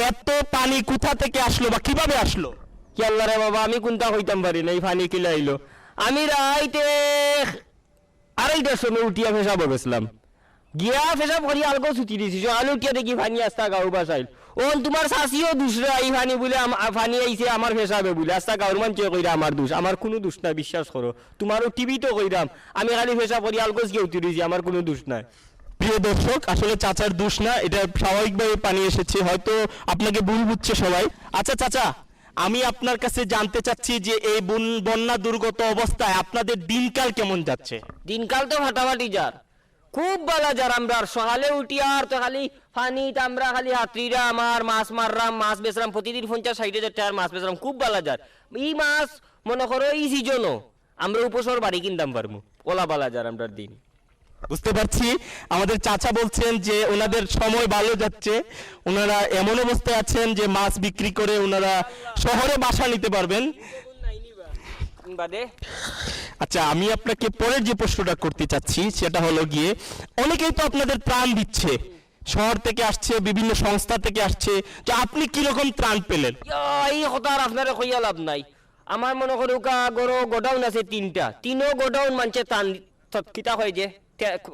এত পানি কোথা থেকে আসলো বা কিভাবে আসলো? কি আল্লাহ রে বাবা, আমি কোনটা হইতাম পারি না, এই পানি কিলা আইলো। আমি রাইতে 2:30টার সময় উঠিয়া পেশাব গেছিলাম, গিয়া পেশাব করি আলগো ছুটি দিছি, সকালে উঠিয়া দেখি পানি আস্তা গাঁও বাসাইল। ও তোমার শাশিও দুসরা এই পানি বলে পানি আইছে আমার পেশাবে বলে, আস্তা গাঁর মানুষ কইরা আমার দোষ, আমার কোনো দোষ নাই, বিশ্বাস করো। তোমারও টিভি তো কইরাম, আমি খালি পেশাব করি আলগোজ গিয়ে উঠি দিয়েছি, আমার কোনো দোষ নাই। প্রিয় দর্শক, আসলে চাচার দোষ না, এটা স্বাভাবিকভাবে পানি এসেছে, হয়তো আপনাকে ভুল বুঝছে সবাই। আচ্ছা চাচা, আমি আপনার কাছে জানতে চাচ্ছি যে এই বন্যা দুর্গত অবস্থায় আপনাদের দিনকাল কেমন যাচ্ছে? দিনকাল তো ফাটাফাটি যার, খুব ভালো যার। আমরা সকালে উঠি আর তো খালি পানি, আমরা খালি হাত্রীরা আমার মাছ মাররাম, মাছ বেচরাম, প্রতিদিন 50-60 হাজার টাকার মাছ বেচরাম, খুব ভালো যার। এই মাছ মনে করো এই সিজনও আমরা উপসর বাড়ি কিনতাম পারবো, ওলা বালা যার আমরা দিন। বুঝতে পারছি, আমাদের চাচা বলছেন যে ওনাদের সময় ভালো যাচ্ছে, ওনারা এমন অবস্থায় আছেন যে মাছ বিক্রি করে ওনারা শহরে বাসা নিতে পারবেন। আচ্ছা, আমি আপনাকে পরের যে প্রশ্নটা করতে চাচ্ছি সেটা হলো গিয়ে, অনেকেই তো আপনাদের ত্রাণ দিচ্ছে, শহর থেকে আসছে, বিভিন্ন সংস্থা থেকে আসছে, যে আপনি কিরকম ত্রাণ পেলেন? এই কথা আর আপনারা কইয়া লাভ নাই। আমার মনে করো গোডাউন আছে 3টা, 3ও গোডাউন মানছে টান কিতা হয় যে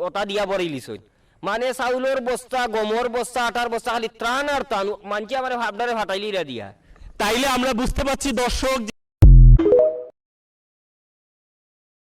ওটা দিয়া বড়াইলিস, মানে চাউলের বস্তা, গমর বস্তা, আটার বস্তা, খালি ত্রাণ আর ত্রাণ মানছে আমার ভাবনারে ফাটাইলিরা দিয়া। তাইলে আমরা বুঝতে পারছি দর্শক